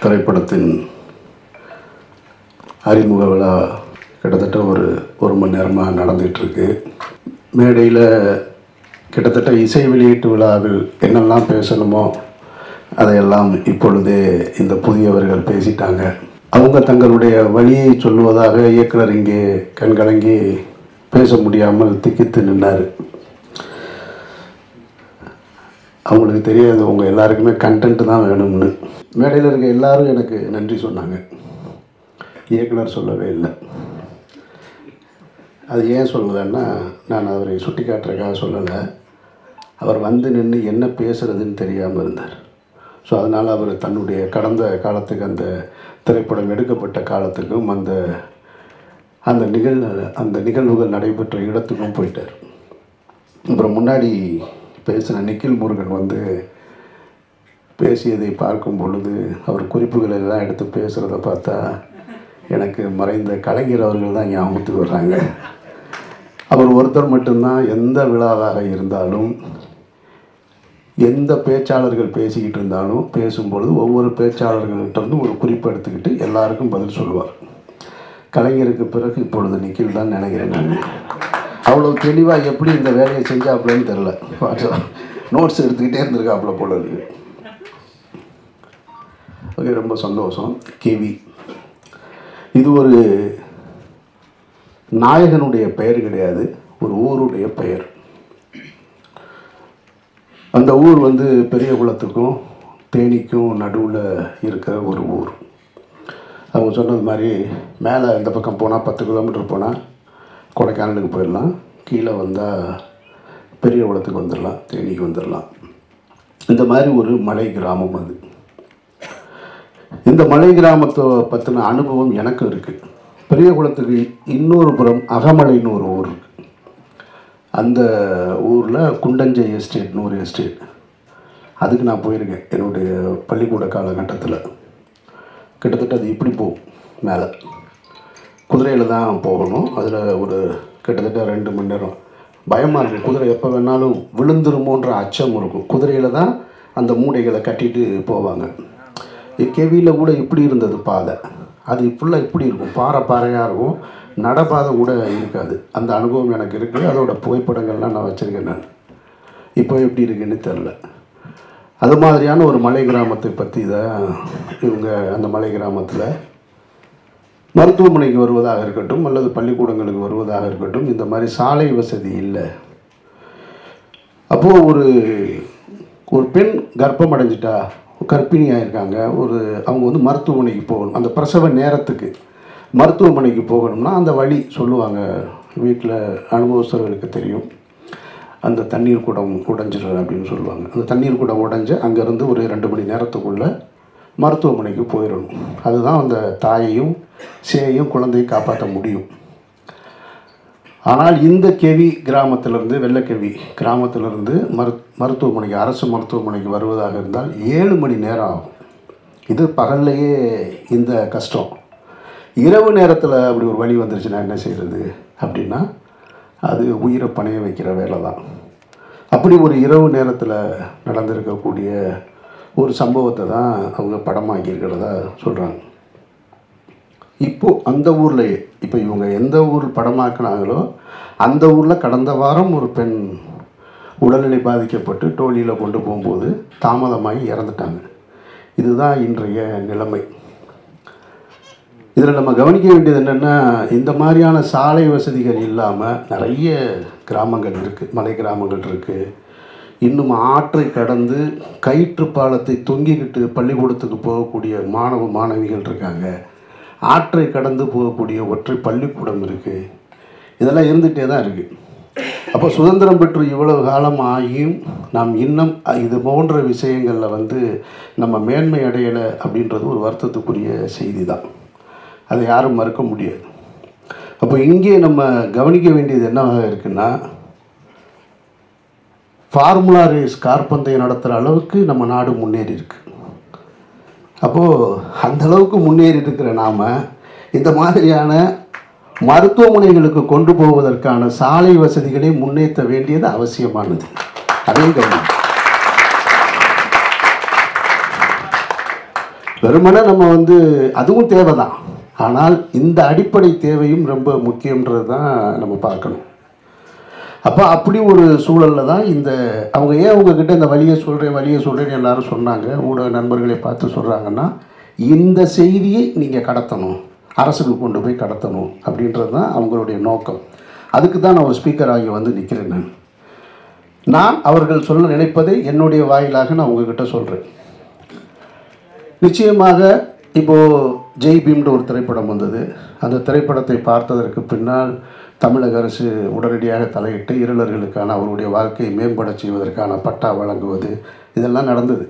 திரைப்படத்தின் அறிமுக விழா கிட்டத்தட்ட ஒரு மணி நேரமாக நடந்துகிட்ருக்கு. மேடையில் கிட்டத்தட்ட இசை வெளியீட்டு விழாவில் என்னெல்லாம் பேசணுமோ அதையெல்லாம் இப்பொழுதே இந்த புதியவர்கள் பேசிட்டாங்க. அவங்க தங்களுடைய வழியை சொல்லுவதாக இயக்குனர் இங்கே கண்கலங்கி பேச முடியாமல் திக்கித்து நின்னார். அவங்களுக்கு தெரியாது அவங்க எல்லாருக்குமே கண்டென்ட் தான் வேணும்னு. மேடையில் இருக்க எல்லாரும் எனக்கு நன்றி சொன்னாங்க, இயக்குனர் சொல்லவே இல்லை. அது ஏன் சொல்லலைன்னா, நான் அவரை சுட்டி காட்டுறதுக்காக சொல்லலை. அவர் வந்து நின்று என்ன பேசுகிறதுன்னு தெரியாமல் இருந்தார். ஸோ அதனால் அவர் தன்னுடைய கடந்த காலத்துக்கு, அந்த திரைப்படம் எடுக்கப்பட்ட காலத்துக்கும், அந்த நிகழ்வுகள் நடைபெற்ற இடத்துக்கும் போயிட்டார். அப்புறம் முன்னாடி பேசின நிக்கில் முருகன் வந்து பேசியதை பார்க்கும் பொழுது அவர் குறிப்புகள் எல்லாம் எடுத்து பேசுகிறத பார்த்தா எனக்கு மறைந்த கலைஞர் அவர்கள் தான் ஞாபகத்துக்கு வர்றாங்க. அவர் ஒருத்தர் மட்டும்தான் எந்த விழாவாக இருந்தாலும், எந்த பேச்சாளர்கள் பேசிக்கிட்டு இருந்தாலும் பேசும்பொழுது ஒவ்வொரு பேச்சாளர்கள்கிட்டருந்து ஒரு குறிப்பு எடுத்துக்கிட்டு எல்லாருக்கும் பதில் சொல்லுவார். கலைஞருக்கு பிறகு இப்பொழுது நிக்கில் தான் நினைக்கிறேன். நான் அவ்வளோ தெளிவாக எப்படி இந்த வேலையை செஞ்சாப்புலன்னு தெரில. நோட்ஸ் எடுத்துக்கிட்டே இருந்திருக்காப்புல போல இருக்குது. ஓகே, ரொம்ப சந்தோஷம். கேவி இது ஒரு நாயகனுடைய பெயர் கிடையாது, ஒரு ஊருடைய பெயர். அந்த ஊர் வந்து பெரியகுளத்துக்கும் தேனிக்கும் நடுவில் இருக்கிற ஒரு ஊர். அவங்க சொன்னது மாதிரி மேலே இந்த பக்கம் போனால் 10 கிலோமீட்டர் போனால் கொடைக்கானலுக்கு போயிடலாம், கீழே வந்தால் பெரியகுளத்துக்கு வந்துடலாம், தேனிக்கு வந்துடலாம். இந்த மாதிரி ஒரு மலை கிராமம் அது. இந்த மலை கிராமத்தை பற்றின அனுபவம் எனக்கு இருக்குது. பெரியகுளத்துக்கு இன்னொரு புறம் அகமலைன்னு ஒரு ஊர் இருக்குது. அந்த ஊரில் குண்டஞ்சை எஸ்டேட்னு ஒரு எஸ்டேட், அதுக்கு நான் போயிருக்கேன் என்னுடைய பள்ளிக்கூட காலகட்டத்தில். கிட்டத்தட்ட அது இப்படி போகும், மேலே குதிரையில் தான் போகணும். அதில் ஒரு கிட்டத்தட்ட 2 மணி நேரம். பயமாக இருக்கும், குதிரை எப்போ வேணாலும் விழுந்துருமோன்ற அச்சம் இருக்கும். குதிரையில் தான் அந்த மூடைகளை கட்டிட்டு போவாங்க. கேவியில் கூட இப்படி இருந்தது பாதை, அது ஃபுல்லாக இப்படி இருக்கும், பாறையாக இருக்கும், நடப்பாதை கூட இருக்காது. அந்த அனுபவம் எனக்கு இருக்குது. அதோட புகைப்படங்கள்லாம் நான் வச்சுருக்கேன். நான் இப்போ எப்படி இருக்குன்னு தெரில. அது மாதிரியான ஒரு மலை கிராமத்தை பற்றி தான் இவங்க அந்த மலை கிராமத்தில் மருத்துவமனைக்கு வருவதாக இருக்கட்டும் அல்லது பள்ளிக்கூடங்களுக்கு வருவதாக இருக்கட்டும், இந்த மாதிரி சாலை வசதி இல்லை. அப்போது ஒரு பெண் கர்ப்பம் அடைஞ்சிட்டா, கர்ப்பிணியாக இருக்காங்க, அவங்க வந்து மருத்துவமனைக்கு போகணும். அந்த பிரசவ நேரத்துக்கு மருத்துவமனைக்கு போகணும்னா அந்த வழி சொல்லுவாங்க. வீட்டில் அனுபவஸ்தர்களுக்கு தெரியும். அந்த தண்ணீர் குடம் உடைஞ்சிடும் அப்படின்னு சொல்லுவாங்க. அந்த தண்ணீர் குடம் உடைஞ்சு அங்கேருந்து ஒரு 2 மணி நேரத்துக்குள்ளே மருத்துவமனைக்கு போயிடணும். அதுதான் அந்த தாயையும் சேயையும் குழந்தையை காப்பாற்ற முடியும். ஆனால் இந்த கேவி கிராமத்திலிருந்து, வெள்ளக்கேவி கிராமத்திலிருந்து மருத்துவமனைக்கு, அரசு மருத்துவமனைக்கு வருவதாக இருந்தால் 7 மணி நேரம் ஆகும். இது பகல்லையே இந்த கஷ்டம். இரவு நேரத்தில் அப்படி ஒரு வழி வந்துருச்சுன்னா என்ன செய்கிறது அப்படின்னா, அது உயிரை பணைய வைக்கிற வேலை தான். அப்படி ஒரு இரவு நேரத்தில் நடந்திருக்கக்கூடிய ஒரு சம்பவத்தை தான் அவங்க படமாக்கியிருக்கிறதா சொல்கிறாங்க. இப்போது அந்த ஊர்லேயே இப்போ இவங்க எந்த ஊர் படமாக்குனாங்களோ அந்த ஊரில் கடந்த வாரம் ஒரு பெண் உடல்நிலை பாதிக்கப்பட்டு டோலியில் கொண்டு போகும்போது தாமதமாகி இறந்துட்டாங்க. இதுதான் இன்றைய நிலைமை. இதில் நம்ம கவனிக்க வேண்டியது என்னென்னா, இந்த மாதிரியான சாலை வசதிகள் இல்லாமல் நிறைய கிராமங்கள் இருக்குது, மலை கிராமங்கள் இருக்குது. இன்னும் ஆற்றை கடந்து கயிற்று பாலத்தை தொங்கிக்கிட்டு பள்ளிக்கூடத்துக்கு போகக்கூடிய மாணவிகள் இருக்காங்க. ஆற்றை கடந்து போகக்கூடிய ஒற்றை பள்ளிக்கூடம் இருக்குது. இதெல்லாம் இருந்துகிட்டே தான் இருக்குது. அப்போ சுதந்திரம் பெற்று இவ்வளவு காலம் ஆகியும் நாம் இன்னும் இது போன்ற விஷயங்களில் நம்ம மேன்மை அடையலை அப்படின்றது ஒரு வருத்தத்துக்குரிய செய்தி தான். அதை யாரும் மறுக்க முடியாது. அப்போ இங்கே நம்ம கவனிக்க வேண்டியது என்னவாக இருக்குன்னா, ஃபார்முலா ரேஸ் காற்பந்தயம் நடத்துகிற அளவுக்கு நம்ம நாடு முன்னேறி இருக்கு. அப்போது அந்தளவுக்கு முன்னேறி இருக்கிற நாம் இந்த மாதிரியான மருத்துவமனைகளுக்கு கொண்டு போவதற்கான சாலை வசதிகளை முன்னேற்ற வேண்டியது அவசியமானது. அதையும் கவனிக்கணும். வெறுமனே நம்ம அதுவும் தேவை தான். ஆனால் இந்த அடிப்படை தேவையும் ரொம்ப முக்கியன்றது தான் நம்ம பார்க்கணும். அப்போ அப்படி ஒரு சூழலில் தான் அவங்க ஏன் அவங்கக்கிட்ட இந்த வழியை சொல்கிறேன்னு எல்லாரும் சொன்னாங்க, ஊடக நண்பர்களை பார்த்து சொல்கிறாங்கன்னா, இந்த செய்தியை நீங்கள் கடத்தணும், அரசுக்கு கொண்டு போய் கடத்தணும் அப்படின்றது தான் அவங்களுடைய நோக்கம். அதுக்கு தான் நான் ஒரு ஸ்பீக்கர் ஆகி நிற்கிறேன். நான் அவர்கள் சொல்ல நினைப்பதை என்னுடைய வாயிலாக நான் உங்ககிட்ட சொல்கிறேன். நிச்சயமாக இப்போது ஜெய் பீம்ன்ற ஒரு திரைப்படம் வந்தது. அந்த திரைப்படத்தை பார்த்ததற்கு பின்னால் தமிழக அரசு உடனடியாக தலையிட்டு இருளர்களுக்கான அவருடைய வாழ்க்கையை மேம்பட செய்வதற்கான பட்டா வழங்குவது இதெல்லாம் நடந்தது.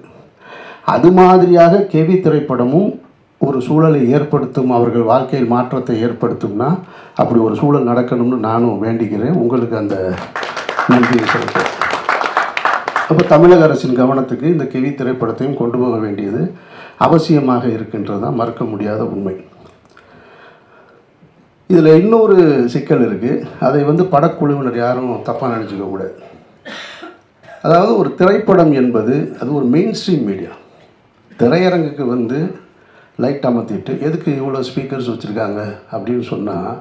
அது மாதிரியாக கெவி திரைப்படமும் ஒரு சூழலை ஏற்படுத்தும், அவர்கள் வாழ்க்கையில் மாற்றத்தை ஏற்படுத்தும்னா அப்படி ஒரு சூழல் நடக்கணும்னு நானும் வேண்டிக்கிறேன். உங்களுக்கு அந்த நன்றியை செலுத்துகிறேன். அப்போ தமிழக அரசின் கவனத்துக்கு இந்த கெவி திரைப்படத்தையும் கொண்டு போக வேண்டியது அவசியமாக இருக்கின்றது தான் மறுக்க முடியாத உண்மை. இதில் இன்னொரு சிக்கல் இருக்குது. அதை படக்குழுவினர் யாரும் தப்பாக நினச்சிக்க கூடாது. அதாவது ஒரு திரைப்படம் என்பது அது ஒரு மெயின் ஸ்ட்ரீம் மீடியா. திரையரங்குக்கு லைட் அமர்த்திட்டு எதுக்கு இவ்வளோ ஸ்பீக்கர்ஸ் வச்சுருக்காங்க அப்படின்னு சொன்னால்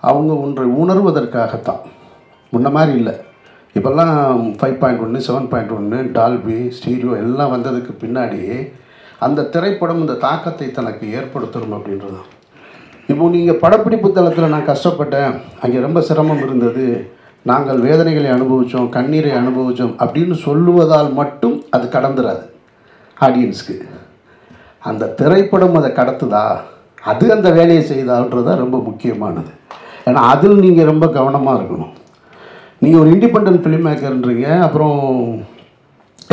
அவங்க ஒன்றை உணர்வதற்காகத்தான். முன்ன மாதிரி இல்லை. இப்போல்லாம் 5.1 7.1 டால்பி ஸ்டீரியோ எல்லாம் வந்ததுக்கு பின்னாடியே அந்த திரைப்படம் இந்த தாக்கத்தை தனக்கு ஏற்படுத்தணும் அப்படின்றது. இப்போது நீங்கள் படப்பிடிப்பு தளத்தில் நான் கஷ்டப்பட்டேன், அங்கே ரொம்ப சிரமம் இருந்தது, நாங்கள் வேதனைகளை அனுபவித்தோம், கண்ணீரை அனுபவித்தோம் அப்படின்னு சொல்லுவதால் மட்டும் அது கடந்துராது ஆடியன்ஸுக்கு. அந்த திரைப்படம் அதை கடத்துதா, அது அந்த வேலையை செய்தால்ன்றது தான் ரொம்ப முக்கியமானது. ஏன்னா அதில் நீங்கள் ரொம்ப கவனமாக இருக்கணும். நீங்கள் ஒரு இண்டிபெண்டன்ட் ஃபிலிம் மேக்கர்ன்றீங்க, அப்புறம்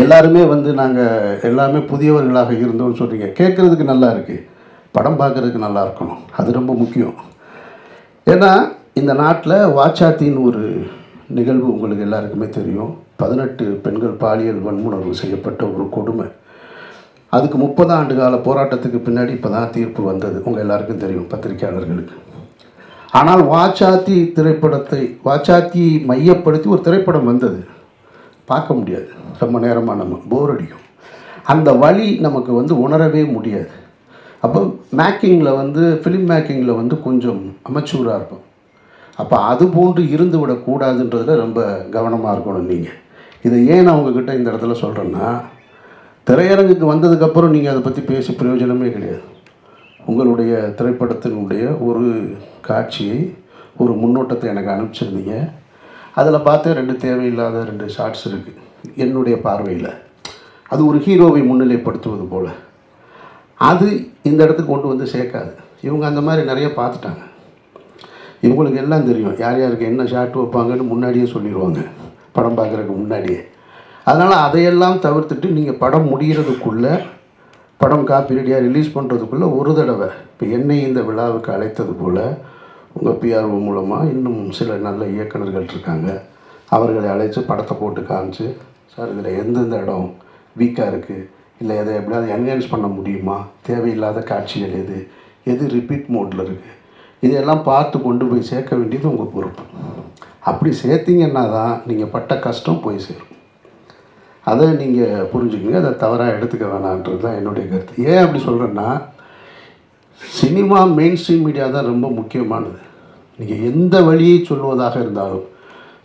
எல்லாருமே நாங்கள் எல்லாமே புதியவர்களாக இருந்தோம்னு சொல்கிறீங்க. கேட்குறதுக்கு நல்லா இருக்குது, படம் பார்க்குறதுக்கு நல்லா இருக்கணும், அது ரொம்ப முக்கியம். ஏன்னா இந்த நாட்டில் வாச்சாத்தின்னு ஒரு நிகழ்வு உங்களுக்கு எல்லாருக்குமே தெரியும். 18 பெண்கள் பாலியல் வன்முணர்வு செய்யப்பட்ட ஒரு கொடுமை. அதுக்கு 30 ஆண்டு கால போராட்டத்துக்கு பின்னாடி இப்போ தான் தீர்ப்பு வந்தது, உங்கள் எல்லாருக்கும் தெரியும், பத்திரிகையாளர்களுக்கு. ஆனால் வாச்சாத்தி மையப்படுத்தி ஒரு திரைப்படம் வந்தது, பார்க்க முடியாது, ரொம்ப நேரமாக நம்ம போர் அடிக்கும். அந்த வழி நமக்கு உணரவே முடியாது. அப்போ மேக்கிங்கில் ஃபிலிம் மேக்கிங்கில் கொஞ்சம் அமெச்சூராக இருப்போம். அப்போ அது போன்று இருந்து விடக்கூடாதுன்றதில் ரொம்ப கவனமாக இருக்கணும் நீங்கள். இதை ஏன் நான் உங்ககிட்ட இந்த இடத்துல சொல்கிறேன்னா, திரையரங்குக்கு வந்ததுக்கப்புறம் நீங்கள் அதை பற்றி பேசி பிரயோஜனமே கிடையாது. உங்களுடைய திரைப்படத்தினுடைய ஒரு காட்சியை, ஒரு முன்னோட்டத்தை எனக்கு அனுப்பிச்சிருந்தீங்க. அதில் பார்த்து 2 தேவையில்லாத 2 ஷார்ட்ஸ் இருக்குது என்னுடைய பார்வையில். அது ஒரு ஹீரோவை முன்னிலைப்படுத்துவது போல். அது இந்த இடத்துக்கு கொண்டு சேர்க்காது. இவங்க அந்த மாதிரி நிறைய பார்த்துட்டாங்க. இவங்களுக்கு எல்லாம் தெரியும் யார் யாருக்கு என்ன ஷார்ட் வைப்பாங்கன்னு முன்னாடியே சொல்லிடுவாங்க, படம் பார்க்குறதுக்கு முன்னாடியே. அதனால் அதையெல்லாம் தவிர்த்துட்டு நீங்கள் படம் முடிகிறதுக்குள்ளே, படம் காப்பி ரெடியாக ரிலீஸ் பண்ணுறதுக்குள்ளே ஒரு தடவை இப்போ என்னை இந்த விழாவுக்கு அழைத்தது போல் உங்கள் பிஆர்ஓ மூலமாக இன்னும் சில நல்ல இயக்குநர்கள் இருக்காங்க, அவர்களை அழைச்சி படத்தை போட்டு காமிச்சு, சார் இதில் எந்தெந்த இடம் வீக்காக இருக்குது, இல்லை எதை எப்படியாவது என்ஹான்ஸ் பண்ண முடியுமா, தேவையில்லாத காட்சிகள் எது ரிப்பீட் மோடில் இருக்குது, இதையெல்லாம் பார்த்து கொண்டு போய் சேர்க்க வேண்டியது உங்கள் பொறுப்பு. அப்படி சேர்த்திங்கன்னா தான் நீங்கள் பட்ட கஷ்டம் போய் சேரும். அதை நீங்கள் புரிஞ்சுக்கங்க, அதை தவறாக எடுத்துக்க வேணான்றது தான் என்னுடைய கருத்து. ஏன் அப்படி சொல்கிறேன்னா, சினிமா மெயின் ஸ்ட்ரீம் மீடியா தான் ரொம்ப முக்கியமானது. நீங்கள் எந்த வழியை சொல்வதாக இருந்தாலும்,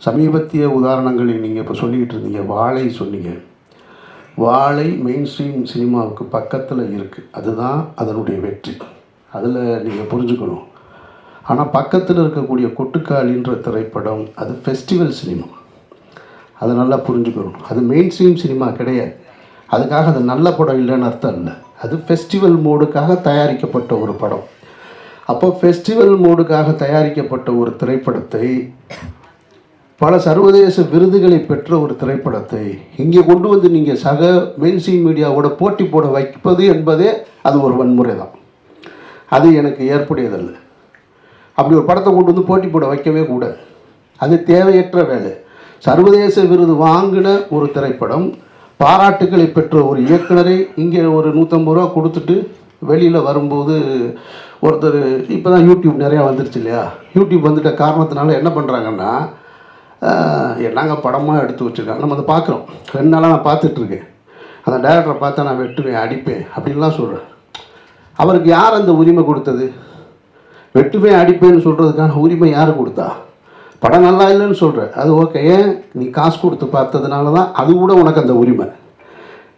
சமீபத்திய உதாரணங்களை நீங்கள் இப்போ சொல்லிக்கிட்டு இருந்தீங்க, வாழை சொன்னீங்க. வாழை மெயின் ஸ்ட்ரீம் சினிமாவுக்கு பக்கத்தில் இருக்குது. அதுதான் அதனுடைய வெற்றி. அதில் நீங்கள் புரிஞ்சுக்கணும். ஆனால் பக்கத்தில் இருக்கக்கூடிய கொட்டுக்காளின்ற திரைப்படம் அது ஃபெஸ்டிவல் சினிமா. அதை நல்லா புரிஞ்சுக்கணும். அது மெயின் ஸ்ட்ரீம் சினிமா கிடையாது. அதுக்காக அது நல்ல படம் இல்லைன்னு அர்த்தம் இல்லை. அது ஃபெஸ்டிவல் மோடுக்காக தயாரிக்கப்பட்ட ஒரு படம். அப்போ ஃபெஸ்டிவல் மோடுக்காக தயாரிக்கப்பட்ட ஒரு திரைப்படத்தை, பல சர்வதேச விருதுகளை பெற்ற ஒரு திரைப்படத்தை இங்கே கொண்டு வந்து நீங்கள் சக மெயின் ஸ்ட்ரீம் மீடியாவோட போட்டி போட வைப்பது என்பதே அது ஒரு வன்முறை தான். அது எனக்கு ஏற்புடையதல்ல. அப்படி ஒரு படத்தை கொண்டு வந்து போட்டி போட வைக்கவே கூடாது. அது தேவையற்ற வேலை. சர்வதேச விருது வாங்கின ஒரு திரைப்படம், பாராட்டுக்களை பெற்ற ஒரு இயக்குனரை இங்கே ஒரு 150 ரூபா கொடுத்துட்டு வெளியில் வரும்போது ஒருத்தர், இப்போ தான் யூடியூப் நிறையா வந்துருச்சு இல்லையா, யூடியூப் வந்துட்ட காரணத்தினால என்ன பண்ணுறாங்கன்னா, நாங்கள் படமாக எடுத்து வச்சுருக்காங்க, நம்ம அதை பார்க்குறோம். 2 நாளாக நான் பார்த்துட்ருக்கேன். அந்த டைரக்டரை பார்த்தா நான் வெட்டுவேன், அடிப்பேன் அப்படின்லாம் சொல்கிறேன். அவருக்கு யார் அந்த உரிமை கொடுத்தது? வெட்டுவேன் அடிப்பேன்னு சொல்கிறதுக்கான உரிமை யார் கொடுத்தா? படம் நல்லா இல்லைன்னு சொல்கிற, அது ஓகே, ஏன் நீ காசு கொடுத்து பார்த்ததுனால தான் அது கூட உனக்கு அந்த உரிமை,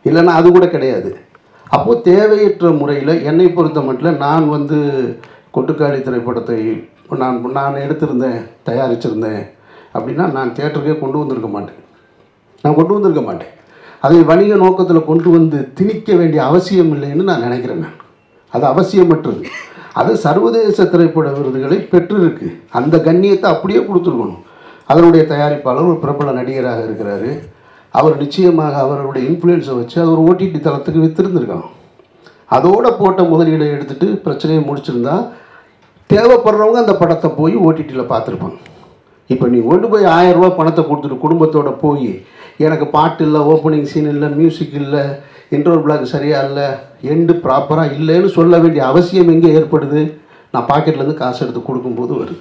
இல்லைன்னா அது கூட கிடையாது. அப்போது தேவையற்ற முறையில் என்னை பொறுத்த மட்டும் நான் கொட்டுக்காளி திரைப்படத்தை நான் எடுத்திருந்தேன், தயாரிச்சிருந்தேன் அப்படின்னா நான் தியேட்டருக்கே கொண்டு வந்திருக்க மாட்டேன். அதை வணிக நோக்கத்தில் கொண்டு வந்து திணிக்க வேண்டிய அவசியம் இல்லைன்னு நான் நினைக்கிறேன். அது அவசியமற்றது. அது சர்வதேச திரைப்பட விருதுகளை பெற்றிருக்கு. அந்த கண்ணியத்தை அப்படியே கொடுத்துருக்கணும். அதனுடைய தயாரிப்பாளர் ஒரு பிரபல நடிகராக இருக்கிறாரு. அவர் நிச்சயமாக அவருடைய இன்ஃப்ளூயன்ஸை வச்சு அது ஒரு ஓடிடி தளத்துக்கு விற்றுருந்துருக்கான். அதோடு போட்ட முதலீடை எடுத்துகிட்டு பிரச்சனையை முடிச்சிருந்தா தேவைப்படுறவங்க அந்த படத்தை போய் ஓடிடியில் பார்த்துருப்பாங்க. இப்போ நீ கொண்டு போய் 1000 ரூபா பணத்தை கொடுத்துட்டு குடும்பத்தோடு போய் எனக்கு பாட்டு இல்லை, ஓப்பனிங் சீன் இல்லை, மியூசிக் இல்லை, இன்ட்ரோல் பிளாக் சரியாக இல்லை, எண்டு ப்ராப்பராக இல்லைன்னு சொல்ல வேண்டிய அவசியம் எங்கே ஏற்படுது? நான் பாக்கெட்லேருந்து காசு எடுத்து கொடுக்கும்போது வருது.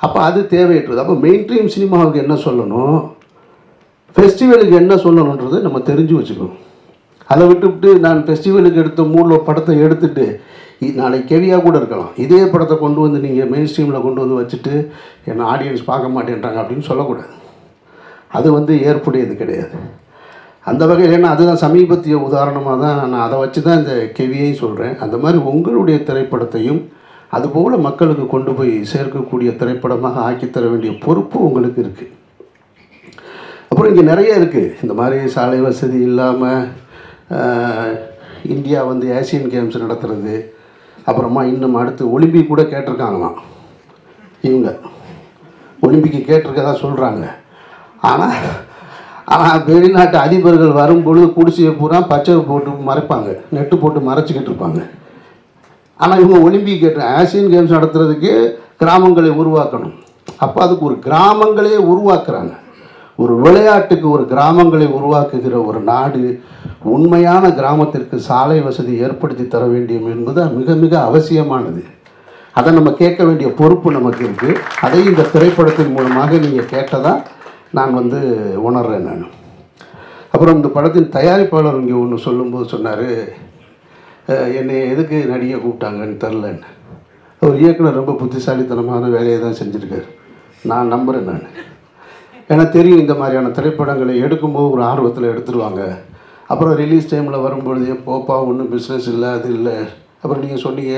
அப்போ அது தேவையற்றது. அப்போ மெயின் ஸ்ட்ரீம் சினிமாவுக்கு என்ன சொல்லணும், ஃபெஸ்டிவலுக்கு என்ன சொல்லணுன்றது நம்ம தெரிஞ்சு வச்சுக்கணும். அதை விட்டுவிட்டு நான் ஃபெஸ்டிவலுக்கு எடுத்த மூடில் படத்தை எடுத்துகிட்டு நாளைக்கு கெவியாக கூட இருக்கலாம், இதே படத்தை கொண்டு வந்து நீங்கள் மெயின் ஸ்ட்ரீமில் கொண்டு வந்து வச்சுட்டு என்ன ஆடியன்ஸ் பார்க்க மாட்டேன்றாங்க அப்படின்னு சொல்லக்கூடாது. அது ஏற்புடையது கிடையாது. அந்த வகையில் ஏன்னா அதுதான் சமீபத்திய உதாரணமாக தான் நான் அதை வச்சு தான் இந்த கெவியை சொல்கிறேன். அந்த மாதிரி உங்களுடைய திரைப்படத்தையும் அதுபோல் மக்களுக்கு கொண்டு போய் சேர்க்கக்கூடிய திரைப்படமாக ஆக்கித்தர வேண்டிய பொறுப்பு உங்களுக்கு இருக்குது. அப்புறம் இங்கே நிறைய இருக்குது. இந்த மாதிரி சாலை வசதி இல்லாமல் இந்தியா ஏசியன் கேம்ஸ் நடத்துறது, அப்புறமா இன்னும் அடுத்து ஒலிம்பிக் கூட கேட்டிருக்காங்களாம். இவங்க ஒலிம்பிக்கு கேட்டிருக்கதா சொல்கிறாங்க. ஆனால் வெளிநாட்டு அதிபர்கள் வரும்பொழுது குடிசையை பூரா பச்சை போட்டு மறைப்பாங்க, நெட்டு போட்டு மறைச்சிக்கிட்டு இருப்பாங்க. ஆனால் இவங்க ஒலிம்பிக் ஆசியன் கேம்ஸ் நடத்துறதுக்கு கிராமங்களை உருவாக்கணும். அப்போ அதுக்கு ஒரு கிராமங்களே உருவாக்குறாங்க. ஒரு விளையாட்டுக்கு ஒரு கிராமங்களை உருவாக்குகிற ஒரு நாடு உண்மையான கிராமத்திற்கு சாலை வசதி ஏற்படுத்தி தர வேண்டும் என்பது மிக மிக அவசியமானது. அதை நம்ம கேட்க வேண்டிய பொறுப்பு நமக்கு இருக்குது. அதை இந்த திரைப்படத்தின் மூலமாக நீங்கள் கேட்டதாக நான் உணர்றேன். நான் அப்புறம் இந்த படத்தின் தயாரிப்பாளர் இங்கே ஒன்று சொல்லும்போது சொன்னார், என்னை எதுக்கு நடிகை கூப்பிட்டாங்கன்னு தெரிலன்னு. ஒரு இயக்குனர் ரொம்ப புத்திசாலித்தனமான வேலையை தான் செஞ்சுருக்காரு, நான் நம்புகிறேன். நான் எனக்கு தெரியும் இந்த மாதிரியான திரைப்படங்களை எடுக்கும்போது ஒரு ஆர்வத்தில் எடுத்துருவாங்க. அப்புறம் ரிலீஸ் டைமில் வரும்பொழுதே போப்பா ஒன்றும் பிஸ்னஸ் இல்லை, அது இல்லை. அப்புறம் நீங்கள் சொன்னீங்க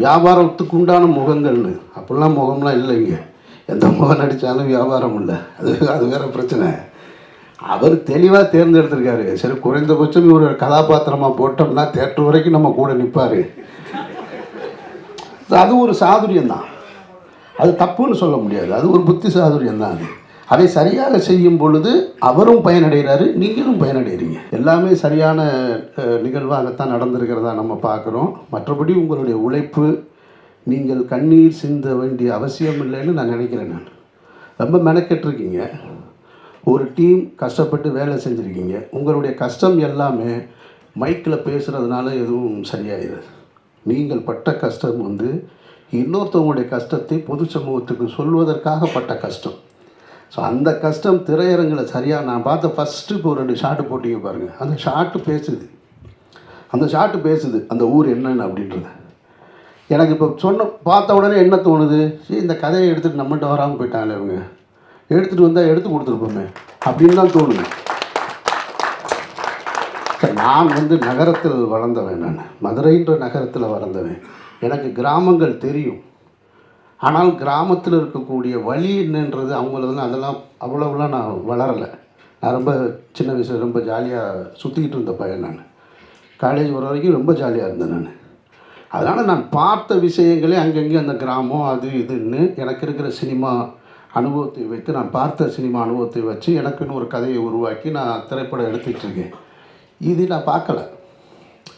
வியாபாரத்துக்கு உண்டான முகங்கள்னு. அப்படிலாம் முகம்லாம் இல்லை. இங்கே எந்த முகம் நடித்தாலும் வியாபாரம் இல்லை. அது வேறு பிரச்சனை. அவர் தெளிவாக தேர்ந்தெடுத்திருக்காரு. சரி, குறைந்தபட்சம் ஒரு கதாபாத்திரமாக போட்டோம்னா தேட்டர் வரைக்கும் நம்ம கூட நிற்பார். அது ஒரு சாதுரியம்தான். அது தப்புன்னு சொல்ல முடியாது. அது ஒரு புத்தி சாதுரியம்தான். அதை சரியாக செய்யும் பொழுது அவரும் பயனடைகிறாரு, நீங்களும் பயனடைகிறீங்க. எல்லாமே சரியான நிகழ்வாகத்தான் நடந்திருக்கிறதா நம்ம பார்க்குறோம். மற்றபடி உங்களுடைய உழைப்பு, நீங்கள் கண்ணீர் சிந்த வேண்டிய அவசியம் இல்லைன்னு நான் நினைக்கிறேன். நான் ரொம்ப மெனக்கெட்டிருக்கீங்க. ஒரு டீம் கஷ்டப்பட்டு வேலை செஞ்சுருக்கீங்க. உங்களுடைய கஷ்டம் எல்லாமே மைக்கில் பேசுகிறதுனால எதுவும் சரியாயிடுது. நீங்கள் பட்ட கஷ்டம் இன்னொருத்தவங்களுடைய கஷ்டத்தை பொது சமூகத்துக்கு சொல்வதற்காக பட்ட கஷ்டம். ஸோ அந்த கஷ்டம் திரையரங்கில் சரியாக நான் பார்த்த ஃபஸ்ட்டு இப்போ 2 ஷாட்டு போட்டிங்க பாருங்கள். அந்த ஷாட்டு பேசுது. அந்த ஷாட்டு பேசுது அந்த ஊர் என்னென்னு அப்படின்றது. எனக்கு இப்போ பார்த்த உடனே என்ன தோணுது, சரி இந்த கதையை எடுத்துகிட்டு நம்மகிட்ட வராமல் போயிட்டாங்களே அவங்க, எடுத்துகிட்டு வந்தால் எடுத்து கொடுத்துருப்போமே அப்படின்னு தான் தோணுது. நான் நகரத்தில் வளர்ந்தவன், நான் மதுரைன்ற நகரத்தில் வளர்ந்தவன். எனக்கு கிராமங்கள் தெரியும். ஆனால் கிராமத்தில் இருக்கக்கூடிய வழி என்னன்றது அவங்களதெல்லாம் அதெல்லாம் அவ்வளோலாம் நான் வளரலை. நான் ரொம்ப சின்ன வயசில் ரொம்ப ஜாலியாக சுற்றிக்கிட்டு இருந்த பையன். நான் காலேஜ் வர வரைக்கும் ரொம்ப ஜாலியாக இருந்தேன் நான். அதனால் நான் பார்த்த விஷயங்களே அங்கங்கேயும் அந்த கிராமம் அது இதுன்னு எனக்கு இருக்கிற சினிமா அனுபவத்தை வைத்து, நான் பார்த்த சினிமா அனுபவத்தை வச்சு எனக்குன்னு ஒரு கதையை உருவாக்கி நான் திரைப்படம் எடுத்துகிட்டு இருக்கேன். இது நான் பார்க்கல.